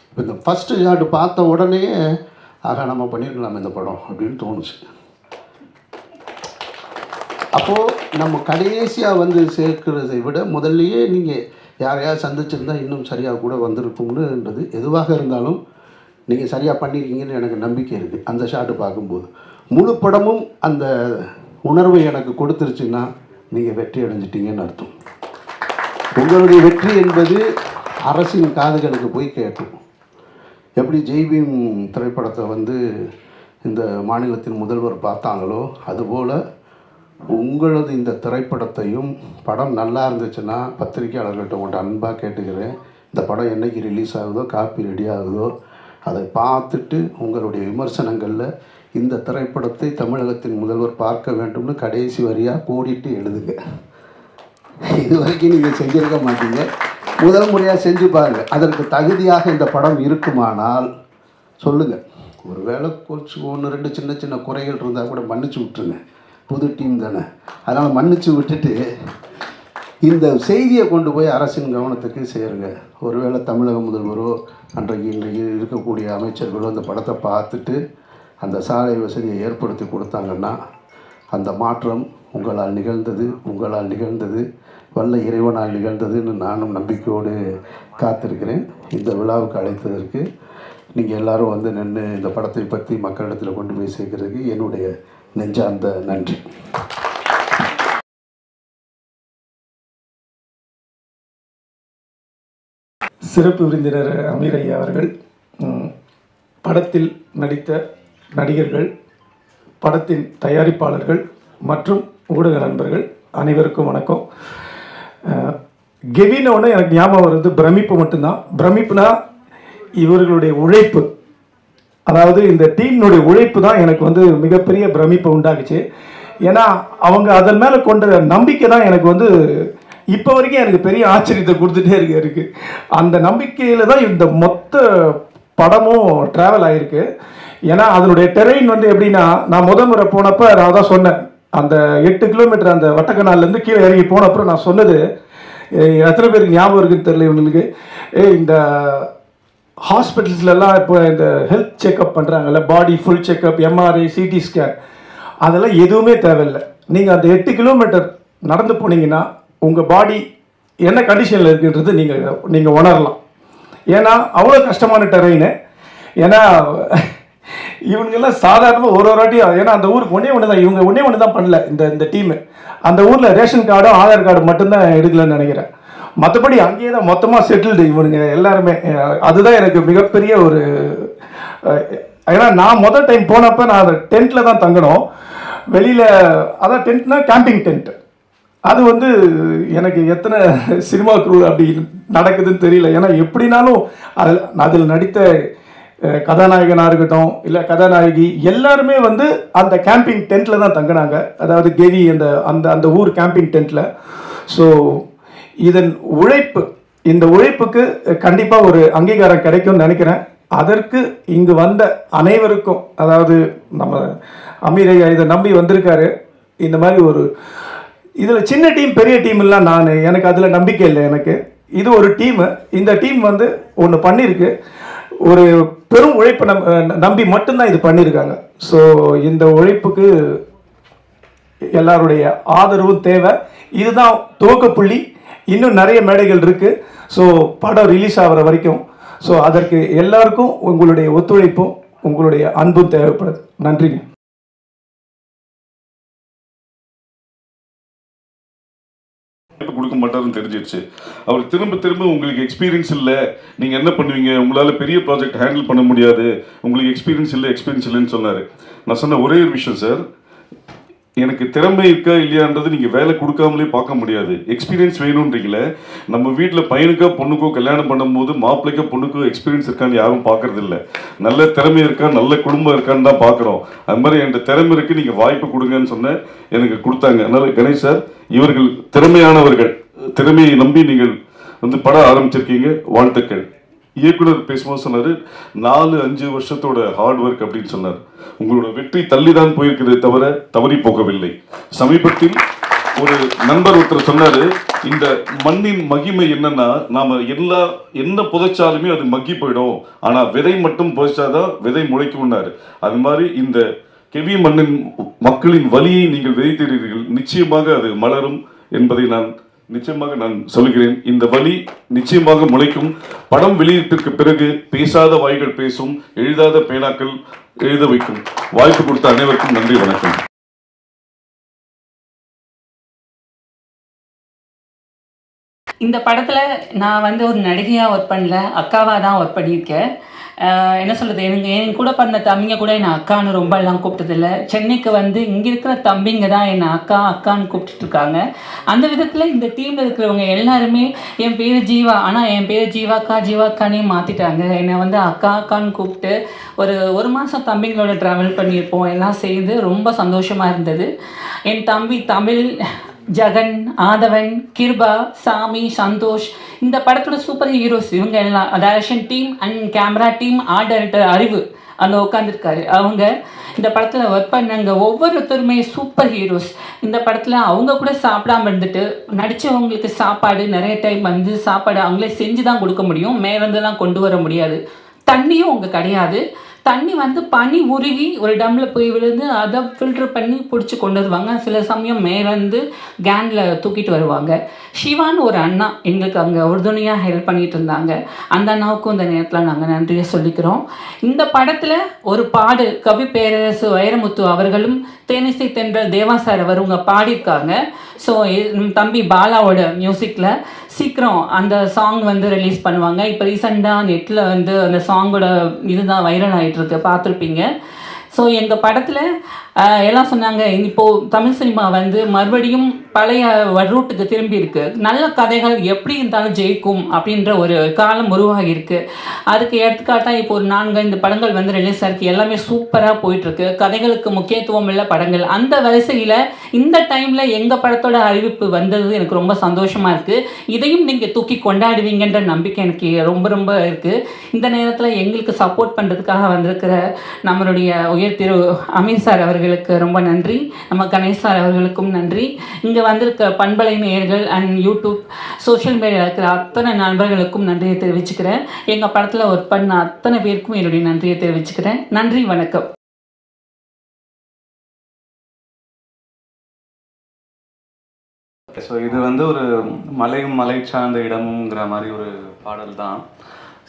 இப்போ இந்த ஃபஸ்ட்டு ஷாட்டு பார்த்த உடனே ஆகா நம்ம பண்ணியிருக்கலாம் இந்த படம் அப்படின்னு தோணுச்சு. அப்போது நம்ம கடைசியாக சேர்க்கிறதை விட முதல்லையே நீங்கள் யாரையாவது சந்திச்சிருந்தால் இன்னும் சரியாக கூட வந்திருக்கும்னுன்றது. எதுவாக இருந்தாலும் நீங்கள் சரியாக பண்ணியிருக்கீங்கன்னு எனக்கு நம்பிக்கை இருக்குது. அந்த ஷாட்டு பார்க்கும்போது முழு படமும் அந்த உணர்வை எனக்கு கொடுத்துருச்சுன்னா நீங்கள் வெற்றி அடைஞ்சிட்டீங்கன்னு அர்த்தம். உங்களுடைய வெற்றி என்பது அரசின் காதுகளுக்கு போய் கேட்கும். எப்படி ஜெய்பீம் திரைப்படத்தை இந்த மாநிலத்தின் முதல்வர் பார்த்தாங்களோ அதுபோல் உங்களது இந்த திரைப்படத்தையும் படம் நல்லா இருந்துச்சுன்னா பத்திரிகையாளர்கள்ட்ட உங்கள்கிட்ட அன்பாக கேட்டுக்கிறேன், இந்த படம் என்றைக்கு ரிலீஸ் ஆகுதோ காப்பி ரெடி ஆகுதோ அதை பார்த்துட்டு உங்களுடைய விமர்சனங்களில் இந்த திரைப்படத்தை தமிழகத்தின் முதல்வர் பார்க்க வேண்டும்னு கடைசி வரியாக கோடிட்டு எழுதுங்க. இது வரைக்கும் நீங்கள் செஞ்சிருக்க மாட்டீங்க, முதல் முறையாக செஞ்சு பாருங்கள். அதற்கு தகுதியாக இந்த படம் இருக்குமானால் சொல்லுங்கள். ஒரு வேளை கொஞ்சம் 1-2 சின்ன சின்ன குறைகள் இருந்தால் கூட மன்னிச்சு விட்டுருங்க, புது டீம் தானே. அதனால் மன்னிச்சு விட்டுட்டு இந்த செய்தியை கொண்டு போய் அரசின் கவனத்துக்கு சேருங்க. ஒருவேளை தமிழக முதல்வரோ இன்றைக்கு இருக்கக்கூடிய அமைச்சர்களோ அந்த படத்தை பார்த்துட்டு அந்த சாலை வசதியை ஏற்படுத்தி கொடுத்தாங்கன்னா அந்த மாற்றம் உங்களால் நிகழ்ந்தது வல்ல இறைவனால் நிகழ்ந்ததுன்னு நானும் நம்பிக்கையோடு காத்திருக்கிறேன். இந்த விழாவுக்கு அழைத்ததற்கு நீங்கள் எல்லோரும் நின்று இந்த படத்தை பற்றி மக்களிடத்தில் கொண்டு போய் சேர்க்கிறதுக்கு என்னுடைய நெஞ்சார்ந்த நன்றி. சிறப்பு விருந்தினர் அமீர் ஐயா அவர்கள், படத்தில் நடித்த நடிகர்கள், படத்தின் தயாரிப்பாளர்கள் மற்றும் ஊடக நண்பர்கள் அனைவருக்கும் வணக்கம். கெவினோட எனக்கு ஞாபகம் வருது பிரமிப்பு மட்டும்தான். பிரமிப்புனா இவர்களுடைய உழைப்பு, அதாவது இந்த டீம்னுடைய உழைப்பு தான் எனக்கு மிகப்பெரிய பிரமிப்பை உண்டாக்குச்சு. ஏன்னா அவங்க அதன் மேலே கொண்ட நம்பிக்கை தான் எனக்கு இப்போ வரைக்கும் எனக்கு பெரிய ஆச்சரியத்தை கொடுத்துட்டே இருக்கு. அந்த நம்பிக்கையில் தான் இந்த மொத்த படமும் ட்ராவல் ஆகிருக்கு. ஏன்னா அதனுடைய டெரெயின் எப்படின்னா, நான் முறை போனப்போ நான் தான் சொன்னேன், அந்த 8 கிலோமீட்டர் அந்த வட்டக்கனாலேருந்து கீழே இறங்கி போனப்போ நான் சொன்னது, எத்தனை பேருக்கு ஞாபகம் இருக்குன்னு தெரியல இவங்களுக்கு, இந்த ஹாஸ்பிட்டல்ஸ்லாம் இப்போ இந்த ஹெல்த் செக்அப் பண்ணுறாங்கல்ல, body full checkup, MRI, CT scan, அதெல்லாம் எதுவுமே தேவையில்லை. நீங்கள் அந்த 8 கிலோமீட்டர் நடந்து போனீங்கன்னா உங்கள் பாடி என்ன கண்டிஷனில் இருக்குன்றது நீங்கள் உணரலாம். ஏன்னா அவ்வளோ கஷ்டமான டெரெயின். ஏன்னா இவங்கெல்லாம் சாதாரணமாக ஒரு வாட்டியும், ஏன்னா அந்த ஊருக்கு ஒன்றே தான், இவங்க ஒன்றே தான் பண்ணல இந்த டீமு. அந்த ஊரில் ரேஷன் கார்டும் ஆதார் கார்டு மட்டும்தான் எடுக்கலன்னு நினைக்கிறேன். மற்றபடி அங்கேயே தான் மொத்தமாக செட்டில்டு இவனுங்க எல்லாருமே. அதுதான் எனக்கு மிகப்பெரிய ஒரு, ஏன்னா நான் முதல் டைம் போனப்போ நான் அதை டென்ட்டில் தான் தங்கணும் வெளியில். அதான் டென்ட்னா கேம்பிங் டென்ட். அது எனக்கு எத்தனை சினிமா குரூ அப்படி நடக்குதுன்னு தெரியல. ஏன்னா எப்படினாலும் அதில் நடித்த கதாநாயகனாக இருக்கட்டும் இல்லை கதாநாயகி எல்லாருமே அந்த கேம்பிங் டென்ட்டில் தான் தங்கினாங்க. அதாவது கெவி அந்த ஊர் கேம்பிங் டென்ட்டில். ஸோ இதன் உழைப்பு, இந்த உழைப்புக்கு கண்டிப்பாக ஒரு அங்கீகாரம் கிடைக்கும்னு நினைக்கிறேன். அதற்கு இங்கு வந்த அனைவருக்கும், அதாவது நம்ம அமீர் ஐயா இதை நம்பி வந்திருக்காரு. இந்த மாதிரி ஒரு இதில் சின்ன டீம் பெரிய டீம் எல்லாம் எனக்கு அதில் நம்பிக்கை இல்லை. எனக்கு இது ஒரு டீமு. இந்த டீம் ஒன்று பண்ணியிருக்கு, ஒரு பெரும் உழைப்பை நம்பி மட்டும்தான் இது பண்ணியிருக்காங்க. ஸோ இந்த உழைப்புக்கு எல்லாருடைய ஆதரவும் தேவை. இதுதான் துவக்கப்புள்ளி. இன்னும் நிறைய மேடைகள் இருக்குது. ஸோ படம் ரிலீஸ் ஆகிற வரைக்கும் ஸோ அதற்கு எல்லாருக்கும் உங்களுடைய ஒத்துழைப்பும் உங்களுடைய அன்பும் தேவைப்படுது. நன்றிங்க. கொடுக்க மாட்டாருன்னு தெரிஞ்சிருச்சு. அவர் திரும்ப திரும்ப உங்களுக்கு எக்ஸ்பீரியன்ஸ் இல்லை, நீங்கள் என்ன பண்ணுவீங்க, உங்களால் பெரிய ப்ராஜெக்ட் ஹேண்டில் பண்ண முடியாது, உங்களுக்கு எக்ஸ்பீரியன்ஸ் இல்லைன்னு சொன்னார். நான் சொன்ன ஒரே ஒரு விஷயம் சார், எனக்கு திறமை இருக்கா இல்லையான்றது நீங்கள் வேலை கொடுக்காமலே பார்க்க முடியாது. எக்ஸ்பீரியன்ஸ் வேணுன்றீங்களே, நம்ம வீட்டில் பையனுக்கோ பொண்ணுக்கோ கல்யாணம் பண்ணும்போது மாப்பிள்ளைக்கோ பொண்ணுக்கோ எக்ஸ்பீரியன்ஸ் இருக்கான்னு யாரும் பார்க்கறது இல்லை. நல்ல திறமை இருக்கா, நல்ல குடும்பம் இருக்கான்னு தான் பார்க்குறோம். அது மாதிரி என்கிட்ட திறமை இருக்குது, நீங்கள் வாய்ப்பு கொடுங்கன்னு சொன்னேன், எனக்கு கொடுத்தாங்க. அதனால் கணேஷ் சார், இவர்கள் திறமையானவர்கள், திறமையை நம்பி நீங்கள் வந்து படம் ஆரம்பிச்சிருக்கீங்க, வாழ்த்துக்கள். இயக்குனர் பேசும்போது சொன்னார் 4-5 வருஷத்தோட ஹார்ட் ஒர்க் அப்படின்னு சொன்னார். உங்களோட வெற்றி தள்ளிதான் போயிருக்கிறதே தவிர தவறி போகவில்லை. சமீபத்தில் ஒரு நண்பர் ஒருத்தர் சொன்னார், இந்த மண்ணின் மகிமை என்னன்னா, நாம என்ன புதைச்சாலுமே அது மக்கி போயிடும், ஆனால் விதை மட்டும் புதைச்சாதான் விதை முளைக்கும்னாரு. அது மாதிரி இந்த கெவி மண்ணின் மக்களின் வலியை நீங்கள் விதைத்தீர்கள், நிச்சயமாக அது மலரும் என்பதை நிச்சயமாக நான் சொல்கிறேன். இந்த வழி நிச்சயமாக முளைக்கும். படம் வெளியீட்டிற்கு பிறகு பேசாத வாய்கள் பேசும், எழுதாத பேனாக்கள் எழுத வைக்கும். வாய்ப்பு கொடுத்த அனைவருக்கும் நன்றி, வணக்கம். இந்த படத்தில் நான் வந்து ஒரு நடிகையாக ஒர்க் பண்ணல, அக்காவாக தான் ஒர்க் பண்ணியிருக்கேன். என்ன சொல்கிறது, என் கூட பிறந்த தம்பிங்க கூட என்னை அக்கான்னு ரொம்ப எல்லாம் கூப்பிட்டதில்லை. சென்னைக்கு வந்து இங்கே இருக்கிற தம்பிங்க தான் என்னை அக்கான்னு கூப்பிட்டுட்ருக்காங்க. அந்த விதத்தில் இந்த டீமில் இருக்கிறவங்க எல்லாருமே என் பேர் ஜீவா, ஆனால் என் பேர் ஜீவாக்கானே மாற்றிட்டாங்க. என்னை வந்து அக்கான்னு கூப்பிட்டு ஒரு மாதம் தம்பிங்களோட ட்ராவல் பண்ணியிருப்போம். எல்லாம் சேர்ந்து ரொம்ப சந்தோஷமாக இருந்தது. என் தம்பி தமிழ், ஜகன், ஆதவன், கிருபா, சாமி, சந்தோஷ், இந்த படத்தோட சூப்பர் ஹீரோஸ் இவங்க எல்லாம். Direction team and camera team, art director அறிவு அங்கே உட்காந்துருக்காரு. அவங்க இந்த படத்தில் ஒர்க் பண்ணாங்க. ஒவ்வொருத்தருமே சூப்பர் ஹீரோஸ். இந்த படத்தில் அவங்க கூட சாப்பிடாம இருந்துட்டு நடித்தவங்களுக்கு சாப்பாடு நிறைய டைம் வந்து சாப்பாடு அவங்களே செஞ்சு தான் கொடுக்க முடியும், மேலேருந்துலாம் கொண்டு வர முடியாது. தண்ணியும் அங்கே கிடையாது. தண்ணி வந்து பனி உருகி ஒரு டம்மில் போய் விழுந்து அதை ஃபில்ட்ரு பண்ணி பிடிச்சி கொண்டு வருவாங்க. சில சமயம் மேலேருந்து கேனில் தூக்கிட்டு வருவாங்க. சிவான்னு ஒரு அண்ணா எங்களுக்கு அங்கே உறுதுணையாக ஹெல்ப் பண்ணிகிட்டு இருந்தாங்க. அந்த அண்ணாவுக்கும் இந்த நேரத்தில் நாங்கள் நன்றியை சொல்லிக்கிறோம். இந்த படத்தில் ஒரு பாடல் கவி பேரரசு வைரமுத்து அவர்களும் தேனிசை தென்றல் தேவா சார் அவங்க பாடியிருக்காங்க. ஸோ தம்பி பாலாவோட மியூசிக்கில் சீக்கிரம் அந்த சாங் வந்து ரிலீஸ் பண்ணுவாங்க. இப்போ ரீசெண்டாக நெட்டில் வந்து அந்த சாங்கோட இதுதான் வைரல் ஆகிட்டுருக்கு, பார்த்துருப்பீங்க. ஸோ எங்கள் படத்தில் எல்லாம் சொன்னாங்க, இப்போது தமிழ் சினிமா வந்து மறுபடியும் பழைய ரூட்டுக்கு திரும்பி இருக்கு, நல்ல கதைகள் எப்படி இருந்தாலும் ஜெயிக்கும் அப்படின்ற ஒரு காலம் உருவாகி இருக்கு. அதுக்கு எடுத்துக்காட்டாக இப்போ ஒரு 4-5 படங்கள் வந்து ரிலீஸ் ஆகிருக்கு. எல்லாமே சூப்பராக போயிட்டுருக்கு. கதைகளுக்கு முக்கியத்துவம் உள்ள படங்கள். அந்த வரிசையில் இந்த டைமில் எங்கள் படத்தோட அறிவிப்பு வந்தது எனக்கு ரொம்ப சந்தோஷமாக இருக்குது. இதையும் நீங்கள் தூக்கி கொண்டாடுவீங்கன்ற நம்பிக்கை எனக்கு ரொம்ப ரொம்ப இருக்குது. இந்த நேரத்தில் எங்களுக்கு சப்போர்ட் பண்ணுறதுக்காக வந்திருக்கிற நம்மளுடைய உயர் திரு அமீர் சார் அவர்களுக்கு ரொம்ப நன்றி. நம்ம கணேஷ் சார் அவர்களுக்கும் நன்றி. இங்கே வந்திருக்க பண்பலை நேயர்கள் அண்ட் யூடியூப் சோஷியல் மீடியாவில் இருக்கிற அத்தனை நண்பர்களுக்கும் நன்றியை தெரிவிச்சுக்கிறேன். எங்கள் படத்தில் ஒர்க் பண்ண அத்தனை பேருக்கும் என்னுடைய நன்றியை தெரிவிச்சுக்கிறேன். நன்றி, வணக்கம். ஸோ இது வந்து ஒரு மலை சார்ந்த இடமுங்கிற மாதிரி ஒரு பாடல் தான்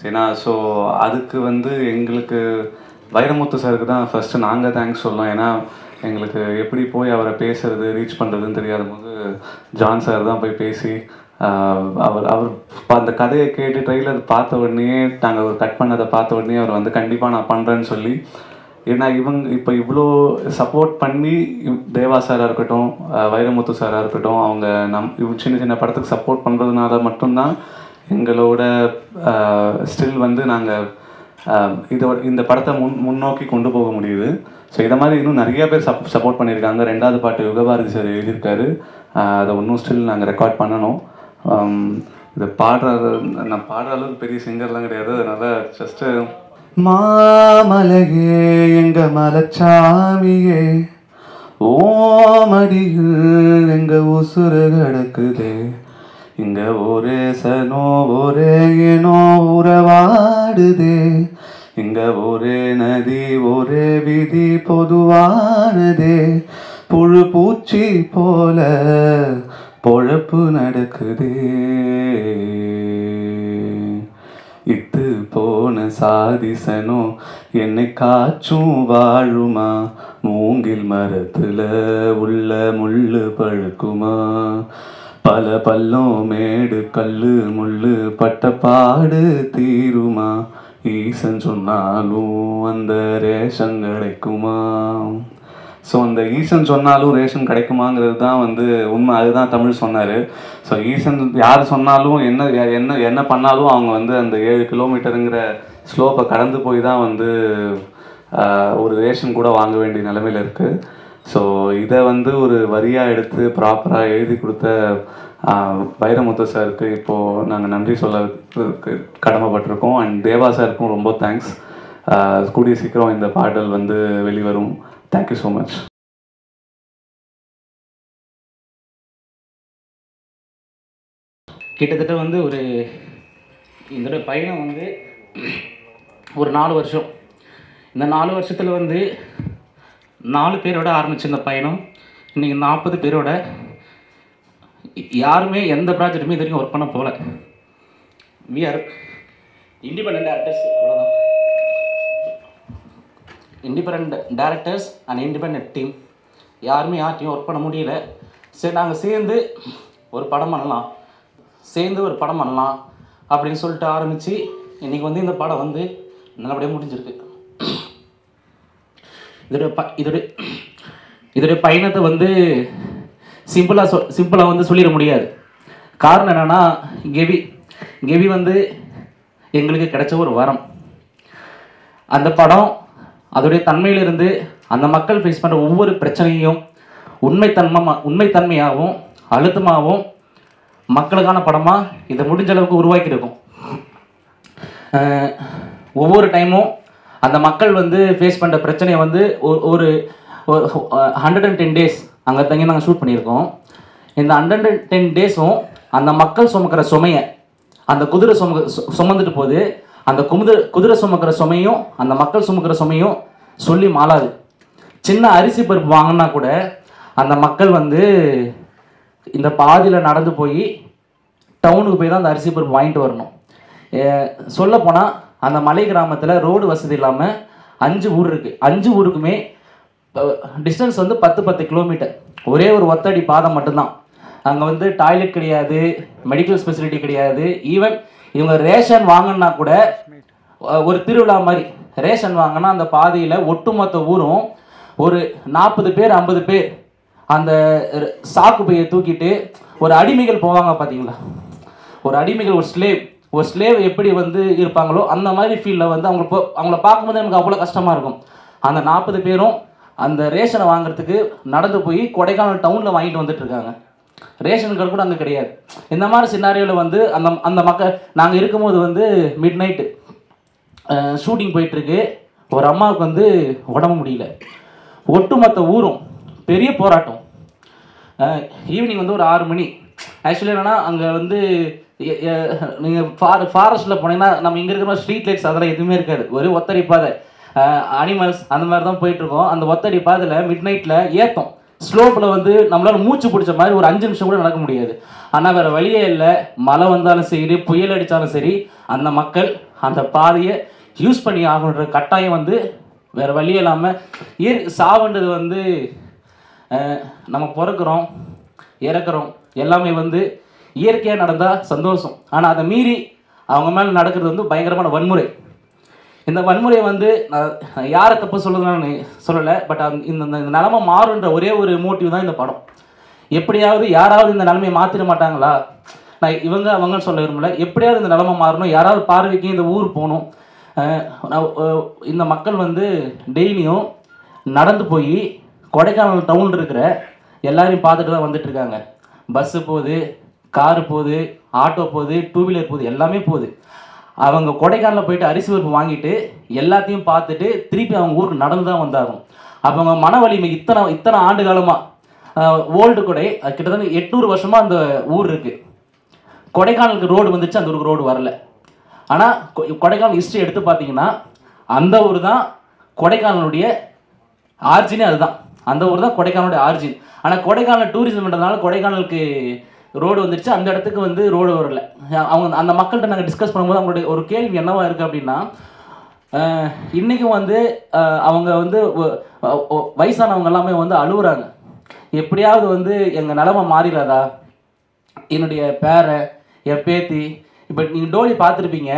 சரிண்ணா. ஸோ அதுக்கு வந்து எங்களுக்கு வைரமுத்து சாருக்கு தான் ஃபஸ்ட்டு நாங்கள் தேங்க்ஸ் சொல்லலாம். ஏன்னா எங்களுக்கு எப்படி போய் அவரை பேசுறது ரீச் பண்ணுறதுன்னு தெரியாத போது ஜான் சார் தான் போய் பேசி அவர் அந்த கதையை கேட்டு ட்ரெயிலர் பார்த்த உடனே நாங்கள் ஒரு கட் பண்ணதை பார்த்த உடனே அவர் வந்து கண்டிப்பாக நான் பண்ணுறேன்னு சொல்லி, ஏன்னா இப்போ இவ்வளோ சப்போர்ட் பண்ணி தேவா சாராக இருக்கட்டும், வைரமுத்து சாராக இருக்கட்டும், அவங்க சின்ன சின்ன படத்துக்கு சப்போர்ட் பண்ணுறதுனால மட்டும்தான் எங்களோட ஸ்டில் வந்து நாங்கள் இந்த படத்தை முன்னோக்கி கொண்டு போக முடியுது. ஸோ இதை மாதிரி இன்னும் நிறைய பேர் சப்போர்ட் பண்ணியிருக்காங்க. 2வது பாட்டு யுகபாரதி சார் எழுதியிருக்காரு. அதை இன்னும் ஸ்டில் நாங்கள் ரெக்கார்ட் பண்ணணும். இதை நான் பாடுற அளவுக்கு பெரிய சிங்கர்லாம் கிடையாது. அதனால் ஜஸ்ட்டு மாமலையே எங்க மலைச்சாமியே, ஓமடியில் எங்க உசுறு கிடக்குதே, இங்க ஒரே சனோ ஒரே ஏனோ உறவாடுதே, இங்க ஒரே நதி ஒரே விதி பொதுவானதே, புழு பூச்சி போல பொழப்பு நடக்குதே, இத்து போன சாதிசனோ என்னை காச்சும் வாழுமா, மூங்கில் மரத்துல உள்ள முள்ளு பழுக்குமா, பல பள்ளம் மேடு கல்லு முள்ளு பட்ட பாடு தீருமா, ஈசன் சொன்னாலும் அந்த ரேஷன் கிடைக்குமா. ஸோ அந்த ஈசன் சொன்னாலும் ரேஷன் கிடைக்குமாங்கிறது தான் வந்து உண்மை. அதுதான் தமிழ் சொன்னார். ஸோ ஈசன் யார் சொன்னாலும் என்ன என்ன என்ன பண்ணாலும் அவங்க வந்து அந்த 7 கிலோமீட்டருங்கிற ஸ்லோப்பை கடந்து போய் தான் வந்து ஒரு ரேஷன் கூட வாங்க வேண்டிய நிலைமையில் இருக்குது. ஸோ இதை வந்து ஒரு வரியாக எடுத்து ப்ராப்பராக எழுதி கொடுத்த வைரமுத்து சாருக்கு இப்போது நாங்கள் நன்றி சொல்ல கடமைப்பட்டிருக்கோம். அண்ட் தேவா சாருக்கும் ரொம்ப தேங்க்ஸ். கூடிய சீக்கிரம் இந்த பாடல் வந்து வெளிவரும். Thank you so much. கிட்டத்தட்ட வந்து ஒரு இதோட பயணம் வந்து ஒரு 4 வருஷம். இந்த 4 வருஷத்தில் வந்து 4 பேரோட ஆரம்பித்த இந்த பயணம் இன்றைக்கி 40 பேரோட. யாருமே எந்த ப்ராஜெக்ட்டுமே இது வரைக்கும் ஒர்க் பண்ண போகல. வி ஆர் இண்டிபெண்ட் டேரக்டர்ஸ், அவ்வளோதான். Independent directors and independent team. யாருமே யார்ட்டையும் ஒர்க் பண்ண முடியல. சரி, நாங்கள் சேர்ந்து ஒரு படம் பண்ணலாம் அப்படின்னு சொல்லிட்டு ஆரம்பித்து இன்றைக்கி வந்து இந்த படம் வந்து நல்லபடியாக முடிஞ்சிருக்கு. இதோடைய பயணத்தை வந்து சிம்பிளாக வந்து சொல்லிட முடியாது. காரணம் என்னென்னா, கெவி வந்து எங்களுக்கு கிடைச்ச ஒரு வரம். அந்த படம் அதோடைய தன்மையிலிருந்து அந்த மக்கள் ஃபேஸ் பண்ணுற ஒவ்வொரு பிரச்சனையும் உண்மைத்தன்மையாகவும் அழுத்தமாகவும் மக்களுக்கான படமாக இதை முடிஞ்ச அளவுக்கு உருவாக்கியிருக்கும். ஒவ்வொரு டைமும் அந்த மக்கள் வந்து ஃபேஸ் பண்ணுற பிரச்சனையை வந்து ஒரு 110 டேஸ் அங்கே தங்கி நாங்கள் ஷூட் பண்ணியிருக்கோம். இந்த 110 டேஸும் அந்த மக்கள் சுமக்கிற சுமையை அந்த குதிரை சுமந்துட்டு போகுது. அந்த குதிரை சுமக்கிற சுமையும் அந்த மக்கள் சுமக்கிற சுமையும் சொல்லி மாளாது. சின்ன அரிசி பருப்பு வாங்கினா கூட அந்த மக்கள் வந்து இந்த பாதியில் நடந்து போய் டவுனுக்கு போய் தான் அந்த அரிசி பருப்பு வாங்கிட்டு வரணும். சொல்லப்போனால் அந்த மலை கிராமத்தில் ரோடு வசதி இல்லாமல் 5 ஊர் இருக்குது. 5 ஊருக்குமே டிஸ்டன்ஸ் வந்து 10 கிலோமீட்டர். ஒரே ஒரு ஒத்தடி பாதை மட்டும்தான். அங்கே வந்து டாய்லெட் கிடையாது, மெடிக்கல் ஃபெசிலிட்டி கிடையாது. ஈவன் இவங்க ரேஷன் வாங்கினா கூட ஒரு திருவிழா மாதிரி ரேஷன் வாங்கினா அந்த பாதையில் ஒட்டுமொத்த ஊரும் ஒரு 40 பேர் 50 பேர் அந்த சாக்கு பையை தூக்கிட்டு ஒரு அடிமைகள் போவாங்க பார்த்தீங்களா. ஒரு அடிமைகள், ஒரு ஸ்லேவ் எப்படி வந்து இருப்பாங்களோ அந்த மாதிரி ஃபீல்டில் வந்து அவங்கள பார்க்கும்போது எனக்கு அவ்வளோ கஷ்டமாக இருக்கும். அந்த 40 பேரும் அந்த ரேஷனை வாங்குறதுக்கு நடந்து போய் கொடைக்கானல் டவுனில் வாங்கிட்டு வந்துட்டு இருக்காங்க. ரேஷன் கார்டு கூட அங்கே கிடையாது. இந்த மாதிரி சினாரியோவில் வந்து அந்த மக்கள் நாங்கள் இருக்கும்போது வந்து மிட் நைட்டு ஷூட்டிங் போயிட்டுருக்கு. ஒரு அம்மாவுக்கு வந்து உடம்பு முடியல. ஒட்டுமொத்த ஊரும் பெரிய போராட்டம். ஈவினிங் வந்து ஒரு 6 மணி. ஆக்சுவலி என்னென்னா, அங்கே வந்து நீங்கள் ஃபாரஸ்ட்டில் போனீங்கன்னா நம்ம இங்கே இருக்கிற ஸ்ட்ரீட் லைட்ஸ் அதெல்லாம் எதுவுமே இருக்காது. ஒரு ஒத்தடி பாதை, அனிமல்ஸ் அந்த மாதிரி தான் போயிட்டுருக்கோம். அந்த ஒத்தடி பாதையில் மிட் நைட்டில் ஏற்றும் ஸ்லோப்பில் வந்து நம்மளால் மூச்சு பிடிச்ச மாதிரி ஒரு 5 நிமிஷம் கூட நடக்க முடியாது. ஆனால் வேறு வழியே இல்லை. மழை வந்தாலும் சரி, புயல் அடித்தாலும் சரி, அந்த மக்கள் அந்த பாதையை யூஸ் பண்ணி ஆகணுன்ற கட்டாயம் வந்து வேறு வழியே இல்லாமல் சாவுன்றது வந்து நம்ம பிறக்கிறோம் இறக்குறோம் எல்லாமே வந்து இயற்கையாக நடந்தால் சந்தோஷம். ஆனால் அதை மீறி அவங்க மேலே நடக்கிறது வந்து பயங்கரமான வன்முறை. இந்த வன்முறையை வந்து நான் யாரை தப்பு சொல்லுதுன்னு சொல்லலை. பட் இந்த நிலைமை மாறுன்ற ஒரே ஒரு மோட்டிவ் தான் இந்த படம். எப்படியாவது யாராவது இந்த நிலைமையை மாற்றிட மாட்டாங்களா? நான் இவங்க அவங்கன்னு சொல்ல விரும்பல. எப்படியாவது இந்த நிலைமை மாறணும். யாராவது பார்வைக்கு இந்த ஊர் போகணும். இந்த மக்கள் வந்து டெய்லியும் நடந்து போய் கொடைக்கானல் டவுன் இருக்கிற எல்லாரையும் பார்த்துட்டு தான் வந்துட்டுருக்காங்க. பஸ்ஸு போகுது, காரு போகுது, ஆட்டோ போகுது, 2 வீலர் போகுது, எல்லாமே போகுது. அவங்க கொடைக்கானலில் போயிட்டு அரிசி பருப்பு வாங்கிட்டு எல்லாத்தையும் பார்த்துட்டு திருப்பி அவங்க ஊருக்கு நடந்து தான் வந்தாகும். அப்போ அவங்க மன வலிமை இத்தனை ஆண்டு காலமாக ஓல்டு கொடை கிட்டத்தட்ட 800 வருஷமாக அந்த ஊர் இருக்குது. கொடைக்கானலுக்கு ரோடு வந்துச்சு, அந்த ஊருக்கு ரோடு வரல. ஆனால் கொடைக்கானல் ஹிஸ்ட்ரி எடுத்து பார்த்தீங்கன்னா அந்த ஊர் தான் கொடைக்கானலுடைய ஆர்ஜினே. அதுதான் அந்த ஊர் தான் கொடைக்கானலுடைய ஆர்ஜின். ஆனால் கொடைக்கானல் டூரிசம்ன்றதுனால கொடைக்கானலுக்கு ரோடு வந்துடுச்சு, அந்த இடத்துக்கு வந்து ரோடு வரல. அவங்க அந்த மக்கள்கிட்ட நாங்கள் டிஸ்கஸ் பண்ணும்போது அவங்களுடைய ஒரு கேள்வி என்னவா இருக்குது அப்படின்னா, இன்றைக்கும் வந்து அவங்க வந்து வயசானவங்க எல்லாமே வந்து அழுகுறாங்க. எப்படியாவது வந்து எங்கள் நிலமை மாறிடாதா, என்னுடைய பேரை, என் பேத்தி, இப்போ நீங்கள் டோலி பார்த்துருப்பீங்க.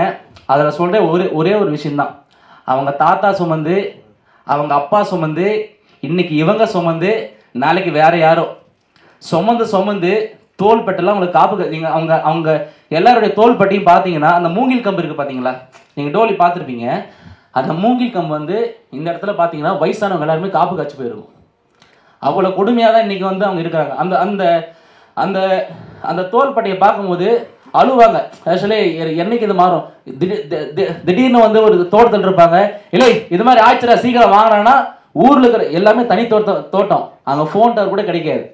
அதில் சொல்கிற ஒரே ஒரு விஷயந்தான், அவங்க தாத்தா சுமந்து, அவங்க அப்பா சுமந்து, இன்னைக்கு இவங்க சுமந்து, நாளைக்கு வேற யாரோ சுமந்து தோள்பட்டெல்லாம் உங்களுக்கு காப்பு. நீங்கள் அவங்க எல்லாருடைய தோள்பட்டையும் பார்த்தீங்கன்னா அந்த மூங்கில் கம்பு இருக்குது பார்த்தீங்களா, நீங்கள் டோலி பார்த்துருப்பீங்க. அந்த மூங்கில் கம்பு வந்து இந்த இடத்துல பார்த்தீங்கன்னா வயசானவங்க எல்லாருமே காப்பு காய்ச்சி போயிருக்கும். அவ்வளோ கொடுமையாக தான் இன்றைக்கி வந்து அவங்க இருக்காங்க. அந்த அந்த அந்த அந்த தோள்பட்டையை பார்க்கும்போது அழுவாங்க. ஆக்சுவலி என்னைக்கு இது மாறும், திடீர்னு வந்து ஒரு தோட்டத்தில் இருப்பாங்க, இல்லை இது மாதிரி ஆச்சுரா சீக்கிரம் வாங்கினான்னா ஊரில் இருக்கிற எல்லாமே தனி தோட்டம், அங்கே ஃபோன் டவர் கூட கிடைக்காது.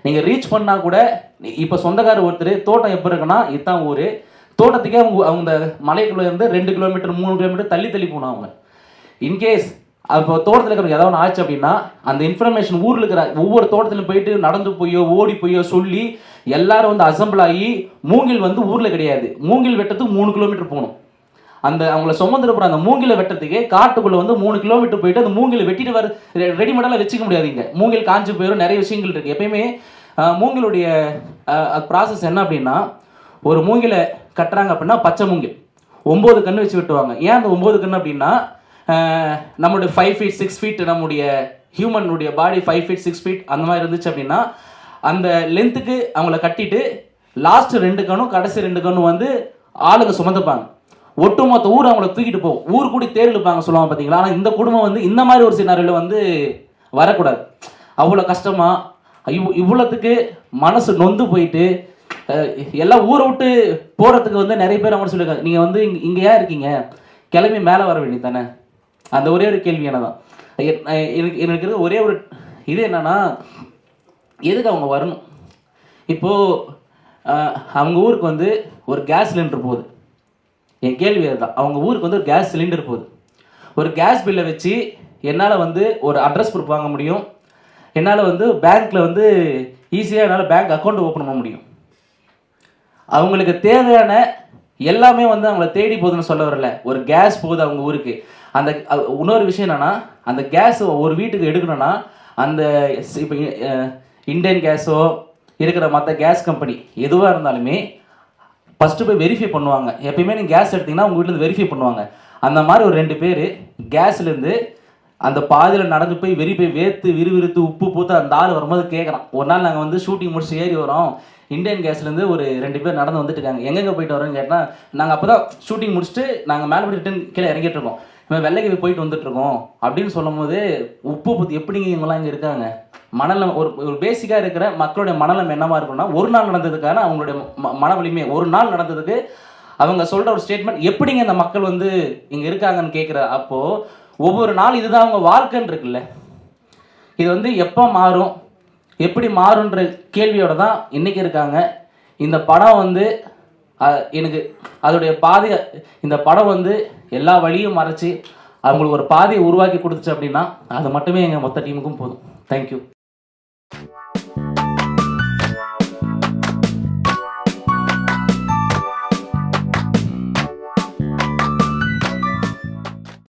நீங்கள் ரீச் பண்ணால் கூட இப்போ சொந்தக்காரர் ஒருத்தர் தோட்டம் எப்போ இருக்குன்னா இதுதான் ஊர், தோட்டத்துக்கே அவங்க மலைக்குள்ளே இருந்து 2 கிலோமீட்டர் 3 கிலோமீட்டர் தள்ளி போகணும் அவங்க. இன்கேஸ் அப்போ தோட்டத்தில் இருக்கிறவங்க ஏதாவது ஆச்சு அப்படின்னா அந்த இன்ஃபர்மேஷன் ஊரில் இருக்கிற ஒவ்வொரு தோட்டத்திலும் போயிட்டு நடந்து போயோ ஓடி போயோ சொல்லி எல்லாரும் வந்து அசம்பிள் ஆகி, மூங்கில் வந்து ஊரில் கிடையாது, மூங்கில் வெட்டத்துக்கு 3 கிலோமீட்டர் போகணும். அந்த அவங்கள சுமந்துட்டு அந்த மூங்கில வெட்டத்துக்கு காட்டுக்குள்ளே வந்து 3 கிலோமீட்டர் போயிட்டு அந்த மூங்கில வெட்டிட்டு வர ரெடிமேடாலாம் வச்சுக்க முடியாதுங்க. மூங்கில் காஞ்சி போயிடும், நிறைய விஷயங்கள் இருக்குது. எப்பயுமே மூங்கிலுடைய ப்ராசஸ் என்ன அப்படின்னா, ஒரு மூங்கிலை கட்டுறாங்க அப்படின்னா பச்சை மூங்கில் 9 கன்று வச்சு வெட்டுவாங்க. ஏன் அந்த 9 கன்று அப்படின்னா, நம்மளுடைய 5 feet 6 feet நம்முடைய ஹியூமனுடைய பாடி 5 feet 6 feet அந்த மாதிரி இருந்துச்சு அப்படின்னா அந்த லென்த்துக்கு அவங்கள கட்டிட்டு லாஸ்ட் 2 கண்ணும் கடைசி 2 கண்ணும் வந்து ஆளுங்க சுமந்துப்பாங்க. ஒட்டுமொத்த ஊர் அவங்கள தூக்கிட்டு போகும், ஊர் கூடி தேர் இழுப்பாங்க சொல்லுவாங்க பார்த்தீங்களா. ஆனால் இந்த குடும்பம் வந்து இந்த மாதிரி ஒரு சினாரியில் வந்து வரக்கூடாது. அவ்வளோ கஷ்டமாக இவ்வளோத்துக்கு மனசு நொந்து போயிட்டு எல்லாம் ஊரை விட்டு போகிறதுக்கு வந்து நிறைய பேர் அவங்க சொல்லியிருக்காங்க, நீங்கள் வந்து இங்கே ஏன் இருக்கீங்க, கிளம்பி மேலே வர வேண்டியது தானே. அந்த ஒரே ஒரு கேள்வி என்ன தான் எனக்கு ஒரே ஒரு இது என்னன்னா, எதுக்கு அவங்க வரணும்? இப்போது அவங்க ஊருக்கு வந்து ஒரு கேஸ் சிலிண்டர் போகுது, என் கேள்வி அதுதான். அவங்க ஊருக்கு வந்து ஒரு கேஸ் சிலிண்டர் போகுது, ஒரு கேஸ் பில்லை வச்சு என்னால் வந்து ஒரு அட்ரஸ் ப்ரூஃப் வாங்க முடியும், என்னால் வந்து பேங்க்கில் வந்து ஈஸியாக என்னால் பேங்க் அக்கௌண்ட் ஓப்பன் பண்ண முடியும். அவங்களுக்கு தேவையான எல்லாமே வந்து அவங்கள தேடி போகுதுன்னு சொல்ல வரல, ஒரு கேஸ் போகுது அவங்க ஊருக்கு. அந்த இன்னொரு விஷயம் என்னென்னா, அந்த கேஸ் ஒரு வீட்டுக்கு எடுக்கணும்னா அந்த இப்போ இண்டியன் கேஸோ இருக்கிற மற்ற கேஸ் கம்பெனி எதுவாக இருந்தாலுமே ஃபஸ்ட்டு போய் வெரிஃபை பண்ணுவாங்க. எப்பயுமே நீங்கள் கேஸ் எடுத்திங்கன்னா உங்கள் வீட்டில் வெரிஃபை பண்ணுவாங்க. அந்த மாதிரி ஒரு 2 பேர் கேஸ்லேருந்து அந்த பாதியில் நடந்து போய் வெரிஃபை வேர்த்து விறுவிறுத்து உப்பு பூத்து அந்த ஆள் வரும்போது கேட்குறான். ஒரு நாள் நாங்கள் வந்து ஷூட்டிங் முடிச்சு ஏறி வரோம், இந்தியன் கேஸ்லேருந்து ஒரு 2 பேர் நடந்து வந்துட்டு இருக்காங்க, எங்கெங்கே போயிட்டு வரோன்னு கேட்டால், நாங்கள் அப்போ தான் ஷூட்டிங் முடிச்சுட்டு நாங்கள் மேலே போய் ரிட்டன் கீழே இறங்கிட்டு இருக்கோம், இவன் வெள்ளைக்கு போயிட்டு வந்துட்டுருக்கோம் அப்படின்னு சொல்லும் போது உப்பு பூத்து எப்படிங்க இவங்களாம் இங்கே இருக்காங்க. மனநலம் ஒரு பேசிக்காக இருக்கிற மக்களுடைய மனநலம் என்னவாக இருக்குன்னா, ஒரு நாள் நடந்ததுக்கான அவங்களுடைய மன வலிமை, ஒரு நாள் நடந்ததுக்கு அவங்க சொல்கிற ஒரு ஸ்டேட்மெண்ட், எப்படிங்க இந்த மக்கள் வந்து இங்கே இருக்காங்கன்னு கேட்குற அப்போது ஒவ்வொரு நாள் இதுதான் அவங்க வாழ்க்கைன்னு இருக்குல்ல. இது வந்து எப்போ மாறும், எப்படி மாறுன்ற கேள்வியோட தான் இன்றைக்கி இருக்காங்க. இந்த படம் வந்து எனக்கு அதோடைய பாதையை, இந்த படம் வந்து எல்லா வழியும் மறைச்சி அவங்களுக்கு ஒரு பாதையை உருவாக்கி கொடுத்துச்சு அப்படின்னா அது மட்டுமே எங்கள் மொத்த டீமுக்கும் போதும். தேங்க்யூ.